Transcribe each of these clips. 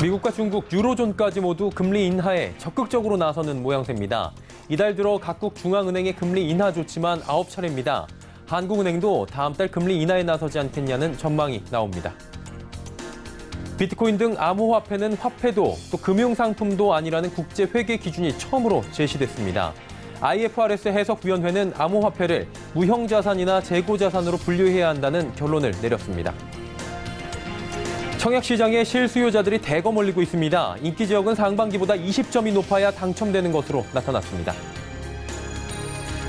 미국과 중국, 유로존까지 모두 금리 인하에 적극적으로 나서는 모양새입니다. 이달 들어 각국 중앙은행의 금리 인하 조치만 9차례입니다. 한국은행도 다음 달 금리 인하에 나서지 않겠냐는 전망이 나옵니다. 비트코인 등 암호화폐는 화폐도 또 금융상품도 아니라는 국제회계 기준이 처음으로 제시됐습니다. IFRS 해석위원회는 암호화폐를 무형자산이나 재고자산으로 분류해야 한다는 결론을 내렸습니다. 청약시장에 실수요자들이 대거 몰리고 있습니다. 인기 지역은 상반기보다 20점이 높아야 당첨되는 것으로 나타났습니다.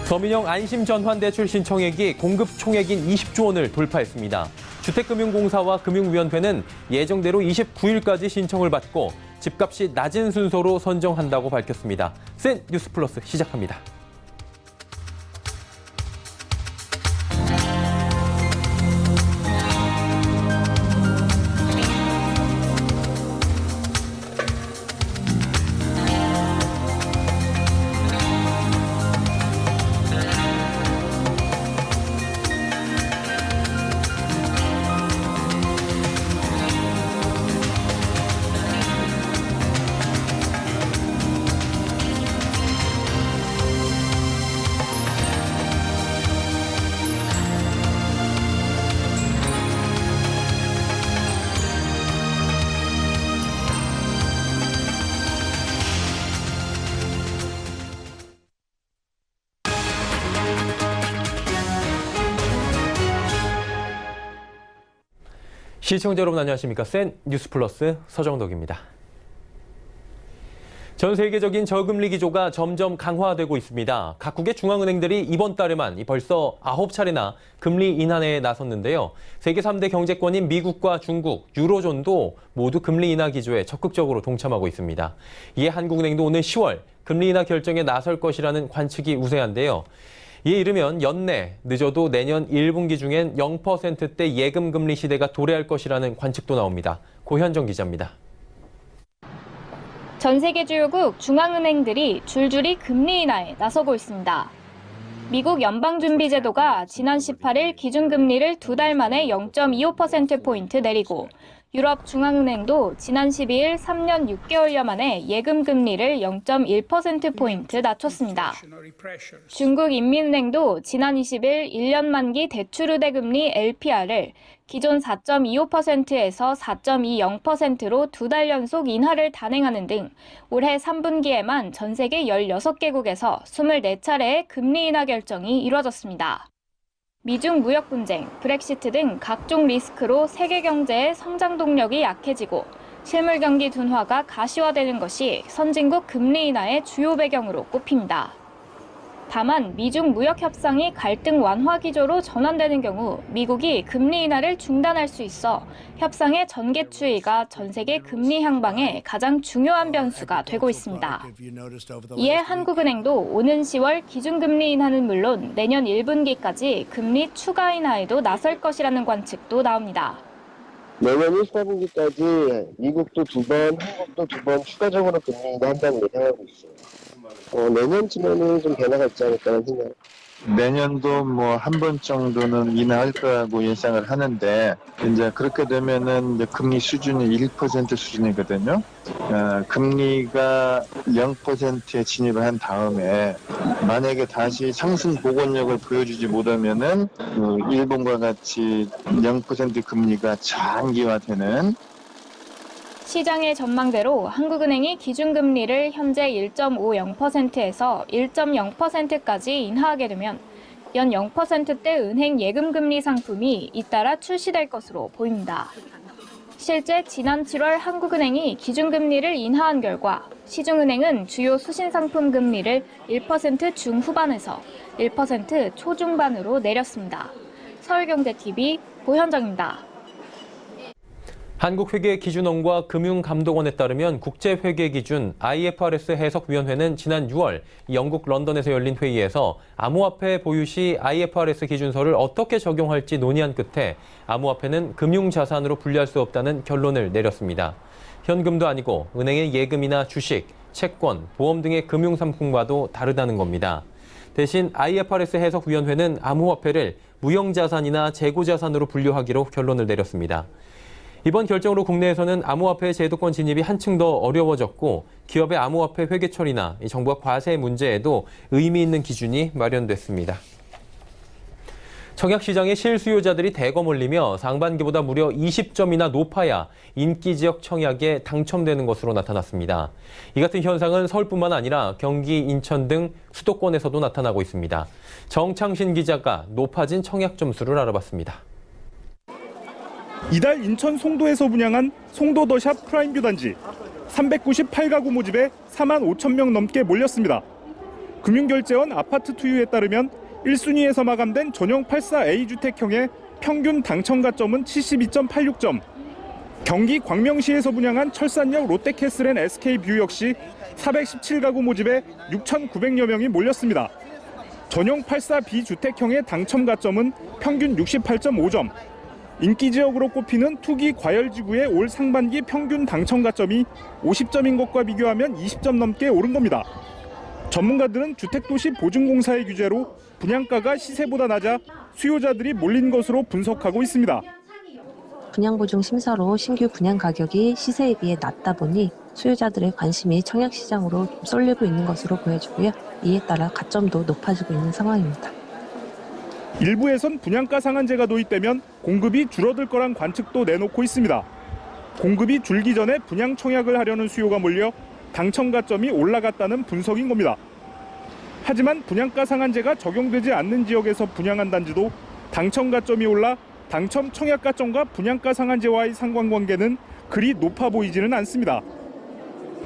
서민형 안심전환 대출 신청액이 공급 총액인 20조 원을 돌파했습니다. 주택금융공사와 금융위원회는 예정대로 29일까지 신청을 받고 집값이 낮은 순서로 선정한다고 밝혔습니다. 센 뉴스 플러스 시작합니다. 시청자 여러분 안녕하십니까? 센 뉴스 플러스 서정덕입니다. 전 세계적인 저금리 기조가 점점 강화되고 있습니다. 각국의 중앙은행들이 이번 달에만 벌써 9차례나 금리 인하에 나섰는데요. 세계 3대 경제권인 미국과 중국, 유로존도 모두 금리 인하 기조에 적극적으로 동참하고 있습니다. 이에 한국은행도 오늘 10월 금리 인하 결정에 나설 것이라는 관측이 우세한데요. 이에 이르면 연내, 늦어도 내년 1분기 중엔 0%대 예금 금리 시대가 도래할 것이라는 관측도 나옵니다. 고현정 기자입니다. 전 세계 주요국 중앙은행들이 줄줄이 금리 인하에 나서고 있습니다. 미국 연방준비제도가 지난 18일 기준금리를 2달 만에 0.25%포인트 내리고 유럽 중앙은행도 지난 12일 3년 6개월여 만에 예금 금리를 0.1%포인트 낮췄습니다. 중국 인민은행도 지난 20일 1년 만기 대출우대 금리 LPR을 기존 4.25%에서 4.20%로 2달 연속 인하를 단행하는 등 올해 3분기에만 전 세계 16개국에서 24차례의 금리 인하 결정이 이루어졌습니다. 미중 무역 분쟁, 브렉시트 등 각종 리스크로 세계 경제의 성장 동력이 약해지고 실물 경기 둔화가 가시화되는 것이 선진국 금리 인하의 주요 배경으로 꼽힙니다. 다만 미중 무역 협상이 갈등 완화 기조로 전환되는 경우 미국이 금리 인하를 중단할 수 있어 협상의 전개 추이가 전 세계 금리 향방의 가장 중요한 변수가 되고 있습니다. 이에 한국은행도 오는 10월 기준금리 인하는 물론 내년 1분기까지 금리 추가 인하에도 나설 것이라는 관측도 나옵니다. 내년 1, 4분기까지 미국도 2번, 한국도 2번 추가적으로 금리 인하한다고 예상하고 있어요. 내년쯤에는 좀 변화가 있지 않을까라는 생각. 내년도 뭐 한 번 정도는 인하할 거라고 예상을 하는데 이제 그렇게 되면은 이제 금리 수준이 1% 수준이거든요. 금리가 0%에 진입을 한 다음에 만약에 다시 상승 복원력을 보여주지 못하면은 일본과 같이 0% 금리가 장기화되는 시장의 전망대로 한국은행이 기준금리를 현재 1.50%에서 1.0%까지 인하하게 되면 연 0%대 은행 예금금리 상품이 잇따라 출시될 것으로 보입니다. 실제 지난 7월 한국은행이 기준금리를 인하한 결과 시중은행은 주요 수신상품 금리를 1% 중후반에서 1% 초중반으로 내렸습니다. 서울경제TV 고현정입니다. 한국회계기준원과 금융감독원에 따르면 국제회계기준 IFRS 해석위원회는 지난 6월 영국 런던에서 열린 회의에서 암호화폐 보유 시 IFRS 기준서를 어떻게 적용할지 논의한 끝에 암호화폐는 금융자산으로 분류할 수 없다는 결론을 내렸습니다. 현금도 아니고 은행의 예금이나 주식, 채권, 보험 등의 금융상품과도 다르다는 겁니다. 대신 IFRS 해석위원회는 암호화폐를 무형자산이나 재고자산으로 분류하기로 결론을 내렸습니다. 이번 결정으로 국내에서는 암호화폐 제도권 진입이 한층 더 어려워졌고 기업의 암호화폐 회계 처리나 정부와 과세 문제에도 의미 있는 기준이 마련됐습니다. 청약시장에 실수요자들이 대거 몰리며 상반기보다 무려 20점이나 높아야 인기지역 청약에 당첨되는 것으로 나타났습니다. 이 같은 현상은 서울뿐만 아니라 경기, 인천 등 수도권에서도 나타나고 있습니다. 정창신 기자가 높아진 청약 점수를 알아봤습니다. 이달 인천 송도에서 분양한 송도 더샵 프라임뷰 단지 398가구 모집에 4만 5천 명 넘게 몰렸습니다. 금융결제원 아파트 투유에 따르면 1순위에서 마감된 전용 84A 주택형의 평균 당첨가점은 72.86점. 경기 광명시에서 분양한 철산역 롯데캐슬앤 SK뷰 역시 417가구 모집에 6,900여 명이 몰렸습니다. 전용 84B 주택형의 당첨가점은 평균 68.5점. 인기 지역으로 꼽히는 투기 과열지구의 올 상반기 평균 당첨 가점이 50점인 것과 비교하면 20점 넘게 오른 겁니다. 전문가들은 주택도시 보증공사의 규제로 분양가가 시세보다 낮아 수요자들이 몰린 것으로 분석하고 있습니다. 분양보증 심사로 신규 분양 가격이 시세에 비해 낮다 보니 수요자들의 관심이 청약시장으로 좀 쏠리고 있는 것으로 보여지고요. 이에 따라 가점도 높아지고 있는 상황입니다. 일부에선 분양가 상한제가 도입되면 공급이 줄어들 거란 관측도 내놓고 있습니다. 공급이 줄기 전에 분양 청약을 하려는 수요가 몰려 당첨 가점이 올라갔다는 분석인 겁니다. 하지만 분양가 상한제가 적용되지 않는 지역에서 분양한 단지도 당첨 가점이 올라 당첨 청약 가점과 분양가 상한제와의 상관관계는 그리 높아 보이지는 않습니다.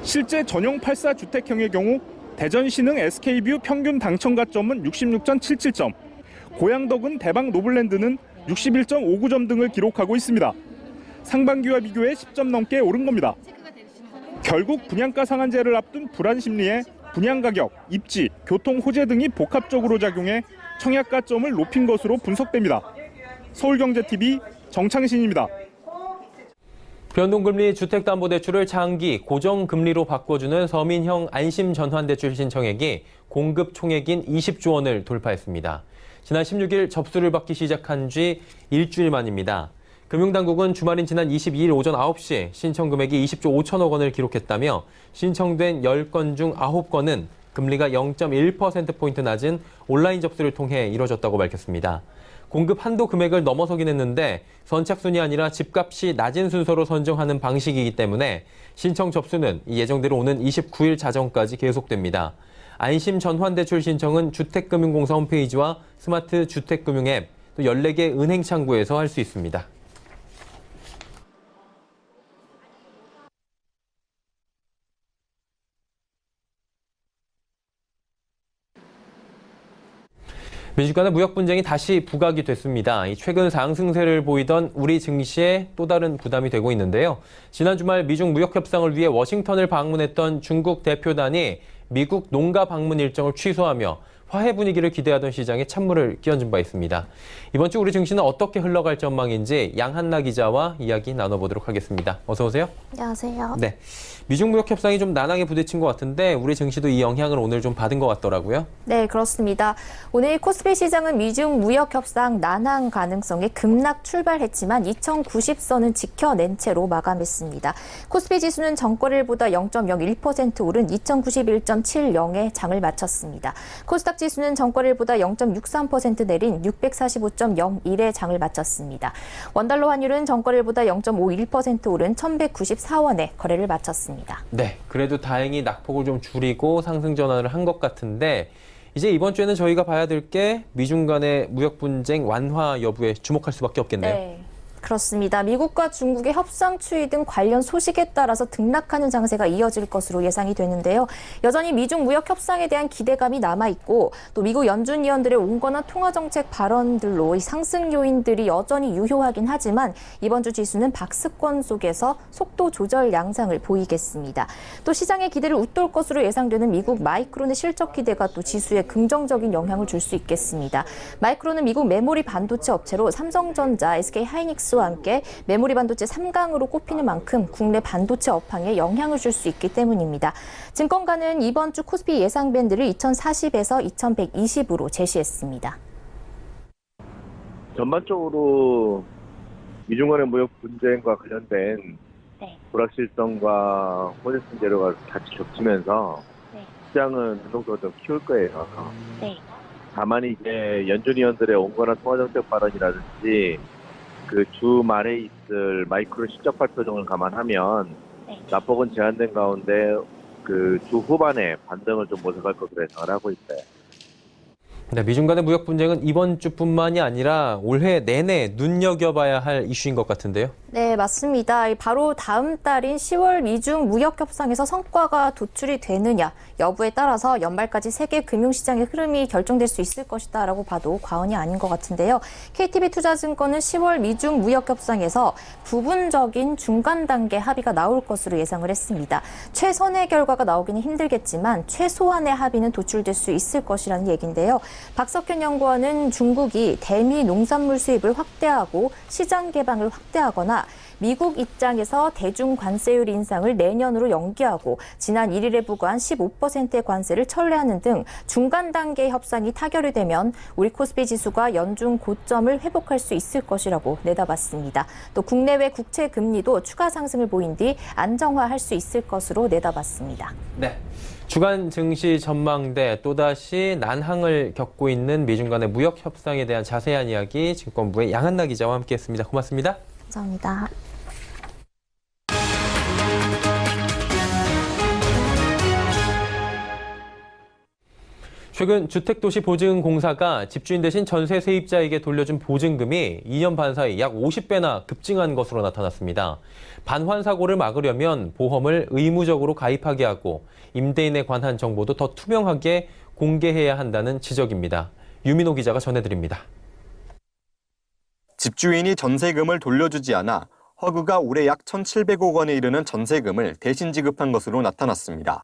실제 전용 84주택형의 경우 대전신흥 SK뷰 평균 당첨 가점은 66.77점, 고양덕은 대박 노블랜드는 61.59점 등을 기록하고 있습니다. 상반기와 비교해 10점 넘게 오른 겁니다. 결국 분양가 상한제를 앞둔 불안 심리에 분양가격, 입지, 교통 호재 등이 복합적으로 작용해 청약가점을 높인 것으로 분석됩니다. 서울경제TV 정창신입니다. 변동금리 주택담보대출을 장기 고정금리로 바꿔주는 서민형 안심전환대출 신청액이 공급 총액인 20조 원을 돌파했습니다. 지난 16일 접수를 받기 시작한 지 일주일 만입니다. 금융당국은 주말인 지난 22일 오전 9시 신청 금액이 20조 5천억 원을 기록했다며 신청된 10건 중 9건은 금리가 0.1%포인트 낮은 온라인 접수를 통해 이뤄졌다고 밝혔습니다. 공급 한도 금액을 넘어서긴 했는데 선착순이 아니라 집값이 낮은 순서로 선정하는 방식이기 때문에 신청 접수는 예정대로 오는 29일 자정까지 계속됩니다. 안심 전환대출 신청은 주택금융공사 홈페이지와 스마트 주택금융 앱, 또 14개 은행 창구에서 할 수 있습니다. 미중 간의 무역 분쟁이 다시 부각이 됐습니다. 최근 상승세를 보이던 우리 증시에 또 다른 부담이 되고 있는데요. 지난 주말 미중 무역 협상을 위해 워싱턴을 방문했던 중국 대표단이 미국 농가 방문 일정을 취소하며 화해 분위기를 기대하던 시장에 찬물을 끼얹은 바 있습니다. 이번 주 우리 증시는 어떻게 흘러갈 전망인지 양한나 기자와 이야기 나눠보도록 하겠습니다. 어서 오세요. 안녕하세요. 네, 미중 무역 협상이 좀 난항에 부딪힌 것 같은데 우리 증시도 이 영향을 오늘 좀 받은 것 같더라고요. 네, 그렇습니다. 오늘 코스피 시장은 미중 무역 협상 난항 가능성에 급락 출발했지만 2090선은 지켜낸 채로 마감했습니다. 코스피 지수는 전거래일보다 0.01% 오른 2091.70에 장을 마쳤습니다. 코스닥 지수는 전거래일보다 0.63% 내린 645.01에 장을 마쳤습니다. 원달러 환율은 전거래일보다 0.51% 오른 1194원에 거래를 마쳤습니다. 네, 그래도 다행히 낙폭을 좀 줄이고 상승 전환을 한 것 같은데 이제 이번 주에는 저희가 봐야 될 게 미중 간의 무역 분쟁 완화 여부에 주목할 수밖에 없겠네요. 네. 그렇습니다. 미국과 중국의 협상 추이 등 관련 소식에 따라서 등락하는 장세가 이어질 것으로 예상이 되는데요. 여전히 미중 무역 협상에 대한 기대감이 남아있고 또 미국 연준 위원들의 온건한 통화정책 발언들로 이 상승 요인들이 여전히 유효하긴 하지만 이번 주 지수는 박스권 속에서 속도 조절 양상을 보이겠습니다. 또 시장의 기대를 웃돌 것으로 예상되는 미국 마이크론의 실적 기대가 또 지수에 긍정적인 영향을 줄 수 있겠습니다. 마이크론은 미국 메모리 반도체 업체로 삼성전자, SK하이닉스와 함께 메모리 반도체 3강으로 꼽히는 만큼 국내 반도체 업황에 영향을 줄 수 있기 때문입니다. 증권가는 이번 주 코스피 예상 밴드를 2040에서 2120으로 제시했습니다. 전반적으로 미중 간의 무역 분쟁과 관련된 불확실성과 호재성 재료가 같이 겹치면서 시장은 변동성을 좀 키울 거예요. 다만 이제 연준 위원들의 온건한 통화정책 발언이라든지 그 주 말에 있을 마이크로 실적 발표 등을 감안하면 낙폭은 제한된 가운데 그 주 후반에 반등을 좀 모색할 것으로 예상을 하고 있어요. 네, 미중 간의 무역 분쟁은 이번 주뿐만이 아니라 올해 내내 눈여겨봐야 할 이슈인 것 같은데요. 네, 맞습니다. 바로 다음 달인 10월 미중 무역 협상에서 성과가 도출이 되느냐 여부에 따라서 연말까지 세계 금융시장의 흐름이 결정될 수 있을 것이다라고 봐도 과언이 아닌 것 같은데요. KTB투자증권은 10월 미중 무역 협상에서 부분적인 중간 단계 합의가 나올 것으로 예상을 했습니다. 최선의 결과가 나오기는 힘들겠지만 최소한의 합의는 도출될 수 있을 것이라는 얘기인데요. 박석현 연구원은 중국이 대미 농산물 수입을 확대하고 시장 개방을 확대하거나 미국 입장에서 대중 관세율 인상을 내년으로 연기하고 지난 1일에 부과한 15%의 관세를 철회하는 등 중간 단계 협상이 타결이 되면 우리 코스피 지수가 연중 고점을 회복할 수 있을 것이라고 내다봤습니다. 또 국내외 국채 금리도 추가 상승을 보인 뒤 안정화할 수 있을 것으로 내다봤습니다. 네. 주간 증시 전망대 또다시 난항을 겪고 있는 미중 간의 무역 협상에 대한 자세한 이야기 증권부의 양한나 기자와 함께했습니다. 고맙습니다. 감사합니다. 최근 주택도시보증공사가 집주인 대신 전세 세입자에게 돌려준 보증금이 2년 반 사이 약 50배나 급증한 것으로 나타났습니다. 반환 사고를 막으려면 보험을 의무적으로 가입하게 하고 임대인에 관한 정보도 더 투명하게 공개해야 한다는 지적입니다. 유민호 기자가 전해드립니다. 집주인이 전세금을 돌려주지 않아 허그가 올해 약 1,700억 원에 이르는 전세금을 대신 지급한 것으로 나타났습니다.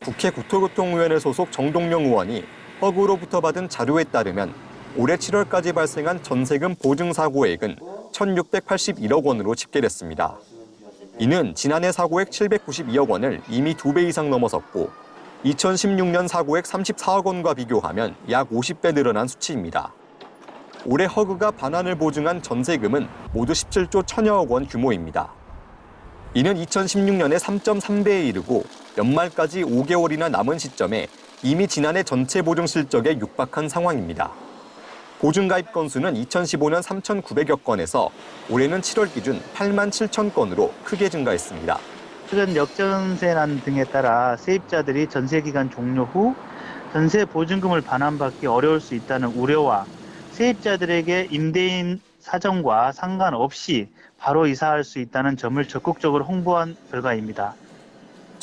국회 국토교통위원회 소속 정동영 의원이 허그로부터 받은 자료에 따르면 올해 7월까지 발생한 전세금 보증 사고액은 1,681억 원으로 집계됐습니다. 이는 지난해 사고액 792억 원을 이미 2배 이상 넘어섰고 2016년 사고액 34억 원과 비교하면 약 50배 늘어난 수치입니다. 올해 허그가 반환을 보증한 전세금은 모두 17조 1,000여억 원 규모입니다. 이는 2016년에 3.3배에 이르고 연말까지 5개월이나 남은 시점에 이미 지난해 전체 보증 실적에 육박한 상황입니다. 보증 가입 건수는 2015년 3,900여 건에서 올해는 7월 기준 8만 7천 건으로 크게 증가했습니다. 최근 역전세난 등에 따라 세입자들이 전세 기간 종료 후 전세 보증금을 반환받기 어려울 수 있다는 우려와 세입자들에게 임대인 사정과 상관없이 바로 이사할 수 있다는 점을 적극적으로 홍보한 결과입니다.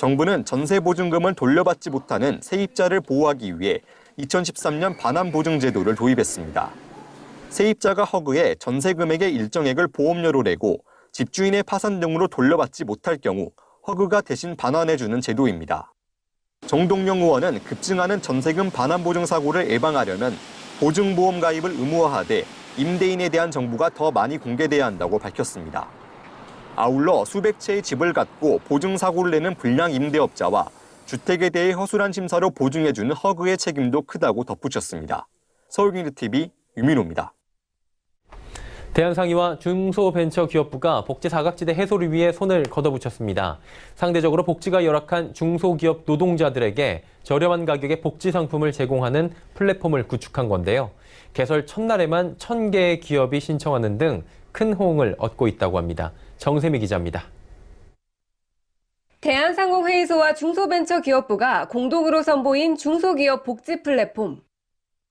정부는 전세 보증금을 돌려받지 못하는 세입자를 보호하기 위해 2013년 반환보증제도를 도입했습니다. 세입자가 허그에 전세 금액의 일정액을 보험료로 내고 집주인의 파산 등으로 돌려받지 못할 경우 허그가 대신 반환해주는 제도입니다. 정동영 의원은 급증하는 전세금 반환보증 사고를 예방하려면 보증보험 가입을 의무화하되 임대인에 대한 정보가 더 많이 공개돼야 한다고 밝혔습니다. 아울러 수백 채의 집을 갖고 보증사고를 내는 불량 임대업자와 주택에 대해 허술한 심사로 보증해주는 허그의 책임도 크다고 덧붙였습니다. 서울경제TV 유민호입니다. 대한상의와 중소벤처기업부가 복지 사각지대 해소를 위해 손을 걷어붙였습니다. 상대적으로 복지가 열악한 중소기업 노동자들에게 저렴한 가격의 복지 상품을 제공하는 플랫폼을 구축한 건데요. 개설 첫날에만 1,000개의 기업이 신청하는 등 큰 호응을 얻고 있다고 합니다. 정세미 기자입니다. 대한상공회의소와 중소벤처기업부가 공동으로 선보인 중소기업 복지 플랫폼.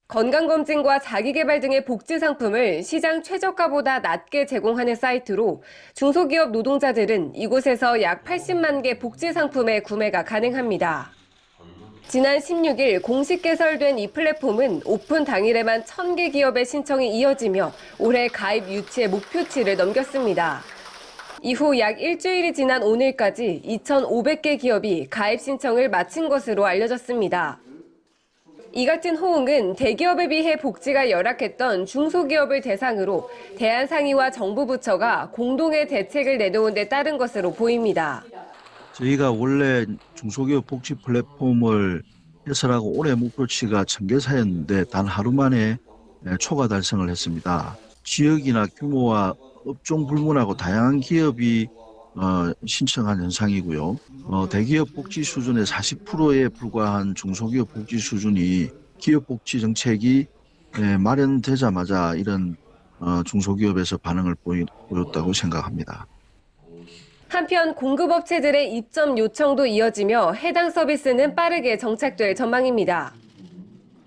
건강검진과 자기개발 등의 복지 상품을 시장 최저가보다 낮게 제공하는 사이트로 중소기업 노동자들은 이곳에서 약 80만 개 복지 상품의 구매가 가능합니다. 지난 16일 공식 개설된 이 플랫폼은 오픈 당일에만 1,000개 기업의 신청이 이어지며 올해 가입 유치의 목표치를 넘겼습니다. 이후 약 일주일이 지난 오늘까지 2,500개 기업이 가입 신청을 마친 것으로 알려졌습니다. 이 같은 호응은 대기업에 비해 복지가 열악했던 중소기업을 대상으로 대한상의와 정부 부처가 공동의 대책을 내놓은 데 따른 것으로 보입니다. 저희가 원래 중소기업 복지 플랫폼을 개설하고 올해 목표치가 1,000개 단 하루 만에 초과 달성을 했습니다. 지역이나 규모와 업종 불문하고 다양한 기업이 신청한 현상이고요. 대기업 복지 수준의 40%에 불과한 중소기업 복지 수준이 기업 복지 정책이 마련되자마자 이런 중소기업에서 반응을 보였다고 생각합니다. 한편 공급업체들의 입점 요청도 이어지며 해당 서비스는 빠르게 정착될 전망입니다.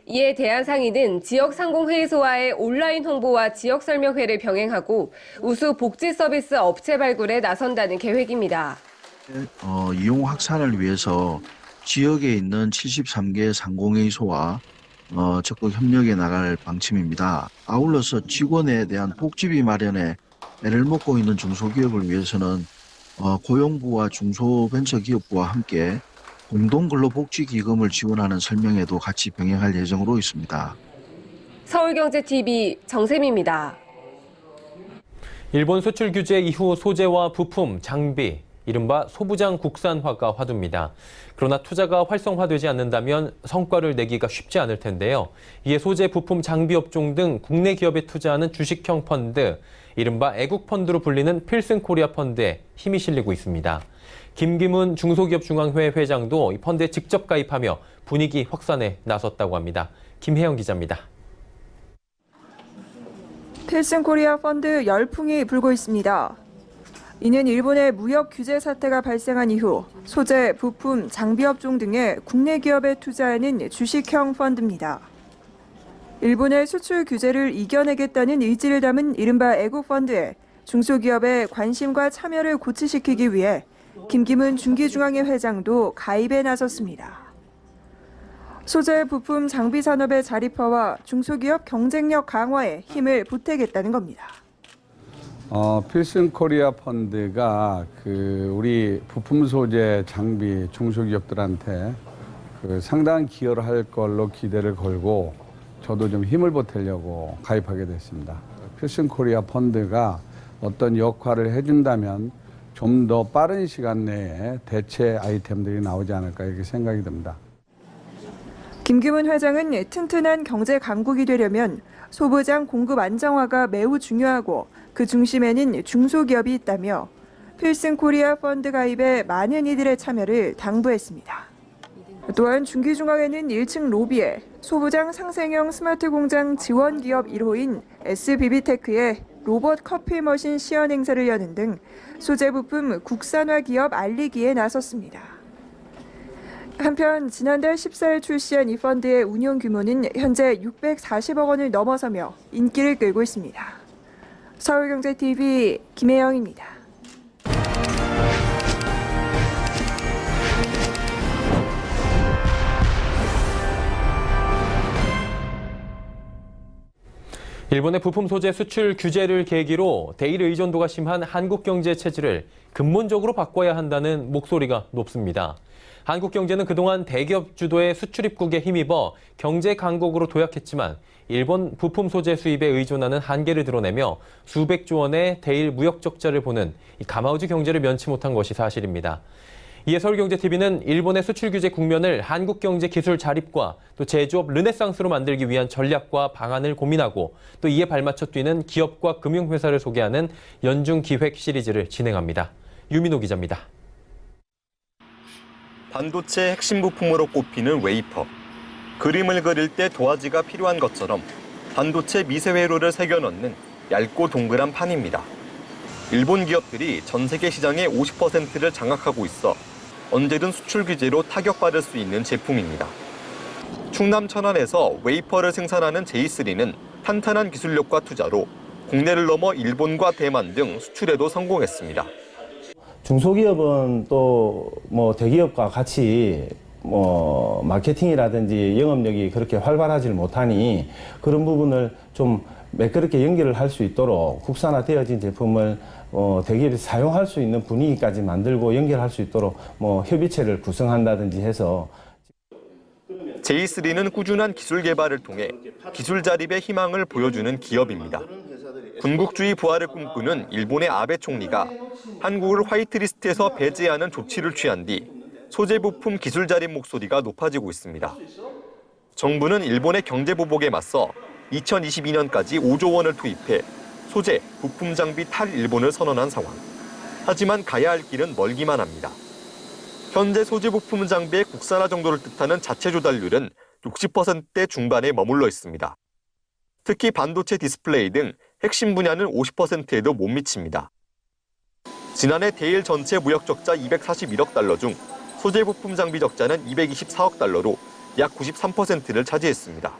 이에 대한상의는 지역상공회의소와의 온라인 홍보와 지역설명회를 병행하고 우수 복지 서비스 업체 발굴에 나선다는 계획입니다. 이용 확산을 위해서 지역에 있는 73개 상공회의소와 적극 협력해 나갈 방침입니다. 아울러서 직원에 대한 복지비 마련에 애를 먹고 있는 중소기업을 위해서는 고용부와 중소벤처기업부와 함께 공동근로복지기금을 지원하는 설명회도 같이 병행할 예정으로 있습니다. 서울경제TV 정샘입니다. 일본 수출 규제 이후 소재와 부품, 장비, 이른바 소부장 국산화가 화두입니다. 그러나 투자가 활성화되지 않는다면 성과를 내기가 쉽지 않을 텐데요. 이에 소재, 부품, 장비 업종 등 국내 기업에 투자하는 주식형 펀드, 이른바 애국펀드로 불리는 필승코리아 펀드에 힘이 실리고 있습니다. 김기문 중소기업중앙회 회장도 이 펀드에 직접 가입하며 분위기 확산에 나섰다고 합니다. 김혜영 기자입니다. 필승코리아 펀드 열풍이 불고 있습니다. 이는 일본의 무역 규제 사태가 발생한 이후 소재, 부품, 장비 업종 등의 국내 기업에 투자하는 주식형 펀드입니다. 일본의 수출 규제를 이겨내겠다는 의지를 담은 이른바 애국펀드에 중소기업의 관심과 참여를 고취시키기 위해 김기문 중기중앙회 회장도 가입에 나섰습니다. 소재, 부품, 장비 산업의 자립화와 중소기업 경쟁력 강화에 힘을 보태겠다는 겁니다. 필승코리아 펀드가 우리 부품 소재 장비 중소기업들한테 상당한 기여를 할 걸로 기대를 걸고 저도 좀 힘을 보태려고 가입하게 됐습니다. 필승코리아 펀드가 어떤 역할을 해준다면 좀 더 빠른 시간 내에 대체 아이템들이 나오지 않을까 이렇게 생각이 듭니다. 김기문 회장은 튼튼한 경제 강국이 되려면 소부장 공급 안정화가 매우 중요하고 그 중심에는 중소기업이 있다며 필승코리아 펀드 가입에 많은 이들의 참여를 당부했습니다. 또한 중기중앙회는 1층 로비에 소부장 상생형 스마트 공장 지원 기업 1호인 SBB테크의 로봇 커피 머신 시연 행사를 여는 등 소재 부품 국산화 기업 알리기에 나섰습니다. 한편 지난달 14일 출시한 이 펀드의 운용 규모는 현재 640억 원을 넘어서며 인기를 끌고 있습니다. 서울경제TV 김혜영입니다. 일본의 부품 소재 수출 규제를 계기로 대일 의존도가 심한 한국 경제 체질을 근본적으로 바꿔야 한다는 목소리가 높습니다. 한국 경제는 그동안 대기업 주도의 수출 입국에 힘입어 경제 강국으로 도약했지만 일본 부품 소재 수입에 의존하는 한계를 드러내며 수백조 원의 대일 무역 적자를 보는 가마우지 경제를 면치 못한 것이 사실입니다. 이에 서울경제TV는 일본의 수출 규제 국면을 한국 경제 기술 자립과 또 제조업 르네상스로 만들기 위한 전략과 방안을 고민하고 또 이에 발맞춰 뛰는 기업과 금융회사를 소개하는 연중 기획 시리즈를 진행합니다. 유민호 기자입니다. 반도체 핵심 부품으로 꼽히는 웨이퍼. 그림을 그릴 때 도화지가 필요한 것처럼 반도체 미세 회로를 새겨 넣는 얇고 동그란 판입니다. 일본 기업들이 전 세계 시장의 50%를 장악하고 있어 언제든 수출 규제로 타격받을 수 있는 제품입니다. 충남 천안에서 웨이퍼를 생산하는 J3는 탄탄한 기술력과 투자로 국내를 넘어 일본과 대만 등 수출에도 성공했습니다. 중소기업은 또 뭐 대기업과 같이 뭐 마케팅이라든지 영업력이 그렇게 활발하지 못하니 그런 부분을 좀 매끄럽게 연결을 할 수 있도록 국산화되어진 제품을 대기업이 사용할 수 있는 분위기까지 만들고 연결할 수 있도록 뭐 협의체를 구성한다든지 해서 J3는 꾸준한 기술 개발을 통해 기술 자립의 희망을 보여주는 기업입니다. 군국주의 부활을 꿈꾸는 일본의 아베 총리가 한국을 화이트리스트에서 배제하는 조치를 취한 뒤 소재 부품 기술 자립 목소리가 높아지고 있습니다. 정부는 일본의 경제 보복에 맞서 2022년까지 5조 원을 투입해 소재, 부품 장비 탈일본을 선언한 상황. 하지만 가야 할 길은 멀기만 합니다. 현재 소재 부품 장비의 국산화 정도를 뜻하는 자체 조달률은 60%대 중반에 머물러 있습니다. 특히 반도체 디스플레이 등 핵심 분야는 50%에도 못 미칩니다. 지난해 대일 전체 무역 적자 241억 달러 중 소재 부품 장비 적자는 224억 달러로 약 93%를 차지했습니다.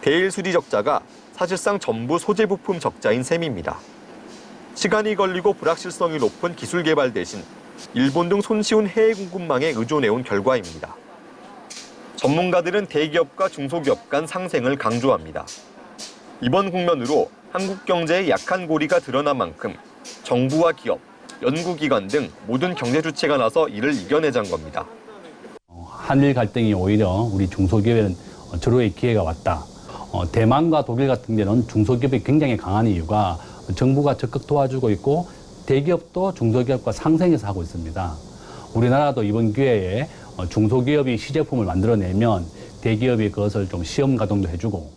대일 수리 적자가 사실상 전부 소재 부품 적자인 셈입니다. 시간이 걸리고 불확실성이 높은 기술 개발 대신 일본 등 손쉬운 해외 공급망에 의존해온 결과입니다. 전문가들은 대기업과 중소기업 간 상생을 강조합니다. 이번 국면으로 한국 경제의 약한 고리가 드러난 만큼 정부와 기업, 연구기관 등 모든 경제 주체가 나서 이를 이겨내자는 겁니다. 한일 갈등이 오히려 우리 중소기업에는 절호의 기회가 왔다. 대만과 독일 같은 데는 중소기업이 굉장히 강한 이유가 정부가 적극 도와주고 있고 대기업도 중소기업과 상생해서 하고 있습니다. 우리나라도 이번 기회에 중소기업이 시제품을 만들어내면 대기업이 그것을 좀 시험 가동도 해주고.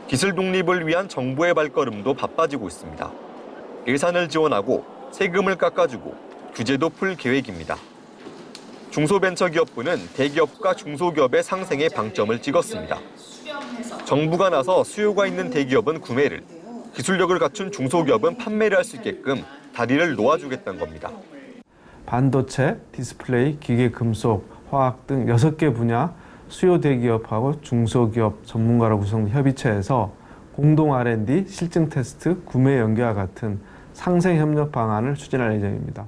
기술 독립을 위한 정부의 발걸음도 바빠지고 있습니다. 예산을 지원하고 세금을 깎아주고 규제도 풀 계획입니다. 중소벤처기업부는 대기업과 중소기업의 상생에 방점을 찍었습니다. 정부가 나서 수요가 있는 대기업은 구매를, 기술력을 갖춘 중소기업은 판매를 할 수 있게끔 다리를 놓아주겠다는 겁니다. 반도체, 디스플레이, 기계, 금속, 화학 등 6개 분야 수요 대기업하고 중소기업 전문가로 구성된 협의체에서 공동 R&D, 실증 테스트, 구매 연계와 같은 상생 협력 방안을 추진할 예정입니다.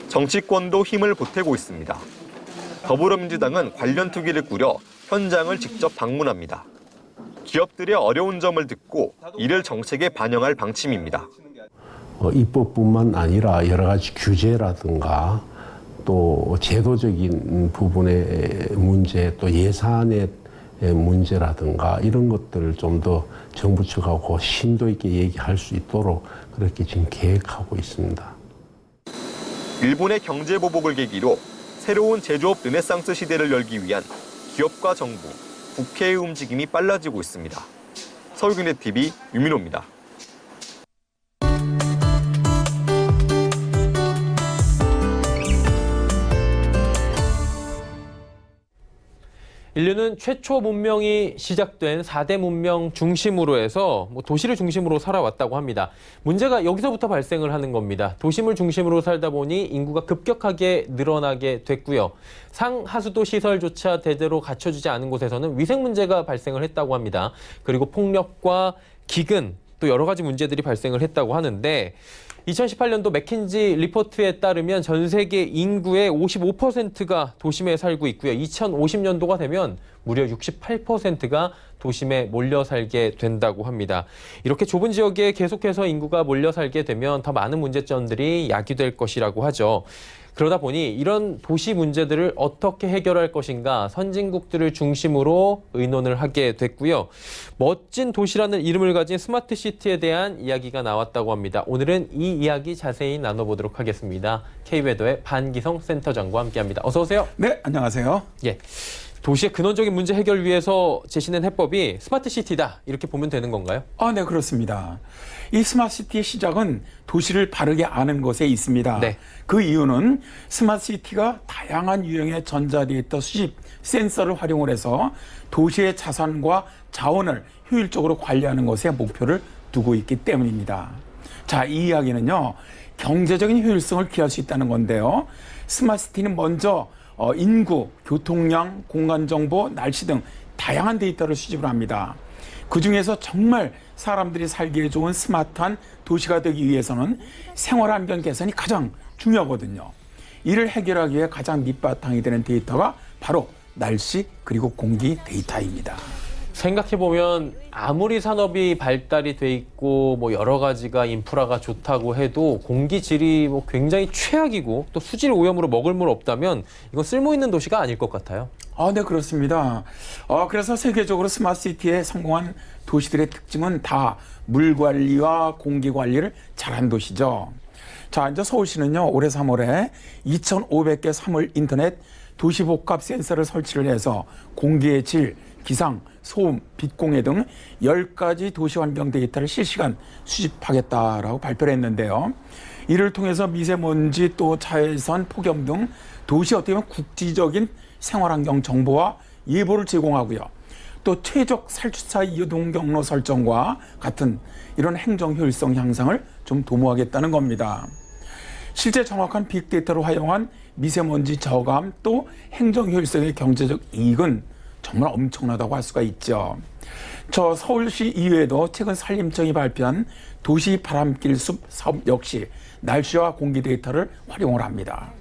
정치권도 힘을 보태고 있습니다. 더불어민주당은 관련 특위를 꾸려 현장을 직접 방문합니다. 기업들의 어려운 점을 듣고 이를 정책에 반영할 방침입니다. 입법뿐만 아니라 여러 가지 규제라든가 또 제도적인 부분의 문제, 또 예산의 문제라든가 이런 것들을 좀 더 정부 측하고 심도 있게 얘기할 수 있도록 그렇게 지금 계획하고 있습니다. 일본의 경제 보복을 계기로 새로운 제조업 르네상스 시대를 열기 위한 기업과 정부, 국회의 움직임이 빨라지고 있습니다. 서울경제TV 유민호입니다. 인류는 최초 문명이 시작된 4대 문명 중심으로 해서 도시를 중심으로 살아왔다고 합니다. 문제가 여기서부터 발생을 하는 겁니다. 도심을 중심으로 살다 보니 인구가 급격하게 늘어나게 됐고요. 상하수도 시설조차 제대로 갖춰주지 않은 곳에서는 위생 문제가 발생을 했다고 합니다. 그리고 폭력과 기근, 또 여러 가지 문제들이 발생을 했다고 하는데 2018년도 맥킨지 리포트에 따르면 전 세계 인구의 55%가 도심에 살고 있고요. 2050년도가 되면 무려 68%가 도심에 몰려 살게 된다고 합니다. 이렇게 좁은 지역에 계속해서 인구가 몰려 살게 되면 더 많은 문제점들이 야기될 것이라고 하죠. 그러다 보니 이런 도시 문제들을 어떻게 해결할 것인가 선진국들을 중심으로 의논을 하게 됐고요. 멋진 도시라는 이름을 가진 스마트 시티에 대한 이야기가 나왔다고 합니다. 오늘은 이 이야기 자세히 나눠보도록 하겠습니다. K웨더의 반기성 센터장과 함께합니다. 어서 오세요. 네, 안녕하세요. 예. 도시의 근원적인 문제 해결 위해서 제시된 해법이 스마트 시티다 이렇게 보면 되는 건가요? 네, 그렇습니다. 이 스마트 시티의 시작은 도시를 바르게 아는 것에 있습니다. 네. 그 이유는 스마트 시티가 다양한 유형의 전자데이터 수집 센서를 활용을 해서 도시의 자산과 자원을 효율적으로 관리하는 것에 목표를 두고 있기 때문입니다. 자, 이 이야기는요, 경제적인 효율성을 기할 수 있다는 건데요. 스마트 시티는 먼저 인구, 교통량, 공간정보, 날씨 등 다양한 데이터를 수집을 합니다. 그중에서 정말 사람들이 살기에 좋은 스마트한 도시가 되기 위해서는 생활환경 개선이 가장 중요하거든요. 이를 해결하기 위해 가장 밑바탕이 되는 데이터가 바로 날씨 그리고 공기 데이터입니다. 생각해보면 아무리 산업이 발달이 돼 있고 뭐 여러 가지가 인프라가 좋다고 해도 공기질이 뭐 굉장히 최악이고 또 수질 오염으로 먹을 물 없다면 이건 쓸모 있는 도시가 아닐 것 같아요. 네, 그렇습니다. 그래서 세계적으로 스마트시티에 성공한 도시들의 특징은 다 물 관리와 공기 관리를 잘한 도시죠. 자, 이제 서울시는요, 올해 3월에 2,500개 사물 인터넷 도시복합 센서를 설치를 해서 공기의 질, 기상, 소음, 빛공해 등 10가지 도시환경 데이터를 실시간 수집하겠다라고 발표를 했는데요. 이를 통해서 미세먼지 또 자외선, 폭염 등 도시 어떻게 보면 국지적인 생활환경 정보와 예보를 제공하고요. 또 최적 살주차 이동 경로 설정과 같은 이런 행정 효율성 향상을 좀 도모하겠다는 겁니다. 실제 정확한 빅데이터를 활용한 미세먼지 저감 또 행정 효율성의 경제적 이익은 정말 엄청나다고 할 수가 있죠. 저 서울시 이외에도 최근 산림청이 발표한 도시 바람길 숲 사업 역시 날씨와 공기 데이터를 활용을 합니다.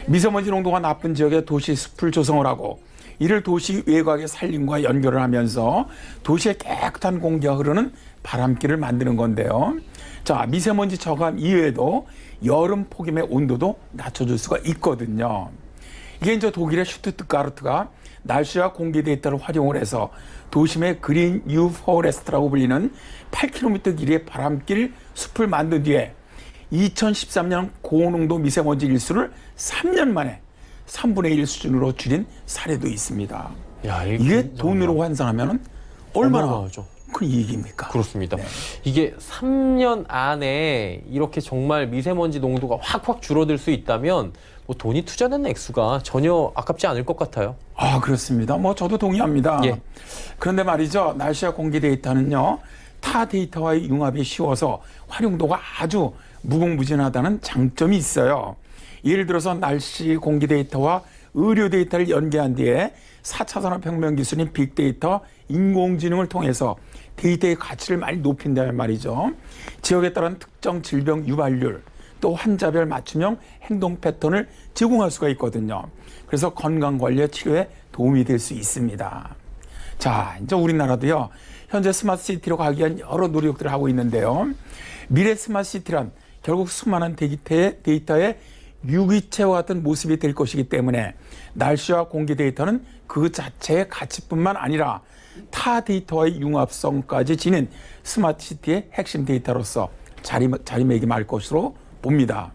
미세먼지 농도가 나쁜 지역에 도시 숲을 조성을 하고 이를 도시 외곽의 산림과 연결을 하면서 도시의 깨끗한 공기가 흐르는 바람길을 만드는 건데요. 자, 미세먼지 저감 이외에도 여름 폭염의 온도도 낮춰줄 수가 있거든요. 이게 이제 독일의 슈투트가르트가 날씨와 공기 데이터를 활용을 해서 도심의 그린 뉴 포레스트라고 불리는 8km 길이의 바람길 숲을 만든 뒤에 2013년 고농도 미세먼지 일수를 3년 만에 3분의 1 수준으로 줄인 사례도 있습니다. 야, 이게 돈으로 환산하면 얼마나 큰 이익입니까? 그렇습니다. 네. 이게 3년 안에 이렇게 정말 미세먼지 농도가 확확 줄어들 수 있다면 뭐 돈이 투자된 액수가 전혀 아깝지 않을 것 같아요. 그렇습니다. 뭐 저도 동의합니다. 예. 그런데 말이죠. 날씨와 공기 데이터는요. 타 데이터와의 융합이 쉬워서 활용도가 아주 무궁무진하다는 장점이 있어요. 예를 들어서 날씨 공기 데이터와 의료 데이터를 연계한 뒤에 4차 산업혁명 기술인 빅데이터, 인공지능을 통해서 데이터의 가치를 많이 높인다면 말이죠. 지역에 따른 특정 질병 유발률, 또 환자별 맞춤형 행동 패턴을 제공할 수가 있거든요. 그래서 건강관리와 치료에 도움이 될 수 있습니다. 자, 이제 우리나라도요. 현재 스마트시티로 가기 위한 여러 노력들을 하고 있는데요. 미래 스마트시티란 결국 수많은 데이터의 유기체와 같은 모습이 될 것이기 때문에 날씨와 공기 데이터는 그 자체의 가치뿐만 아니라 타 데이터와의 융합성까지 지닌 스마트시티의 핵심 데이터로서 자리매김할 것으로 봅니다.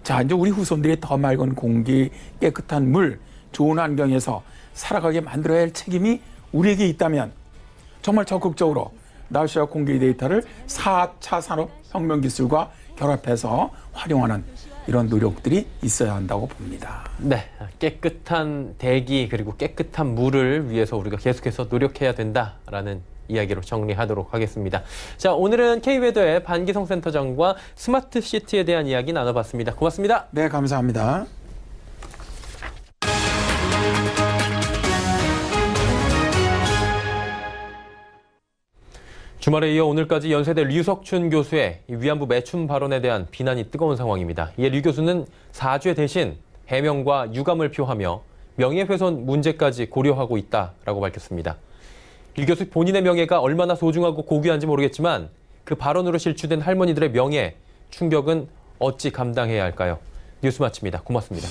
자, 이제 우리 후손들이 더 맑은 공기, 깨끗한 물, 좋은 환경에서 살아가게 만들어야 할 책임이 우리에게 있다면 정말 적극적으로 날씨와 공기 데이터를 4차 산업혁명 기술과 결합해서 활용하는 이런 노력들이 있어야 한다고 봅니다. 네, 깨끗한 대기 그리고 깨끗한 물을 위해서 우리가 계속해서 노력해야 된다라는 이야기로 정리하도록 하겠습니다. 자, 오늘은 K웨더의 반기성 센터장과 스마트 시티에 대한 이야기 나눠봤습니다. 고맙습니다. 네, 감사합니다. 주말에 이어 오늘까지 연세대 류석춘 교수의 위안부 매춘 발언에 대한 비난이 뜨거운 상황입니다. 이에 류 교수는 사죄 대신 해명과 유감을 표하며 명예훼손 문제까지 고려하고 있다라고 밝혔습니다. 류 교수 본인의 명예가 얼마나 소중하고 고귀한지 모르겠지만 그 발언으로 실추된 할머니들의 명예, 충격은 어찌 감당해야 할까요? 뉴스 마칩니다. 고맙습니다.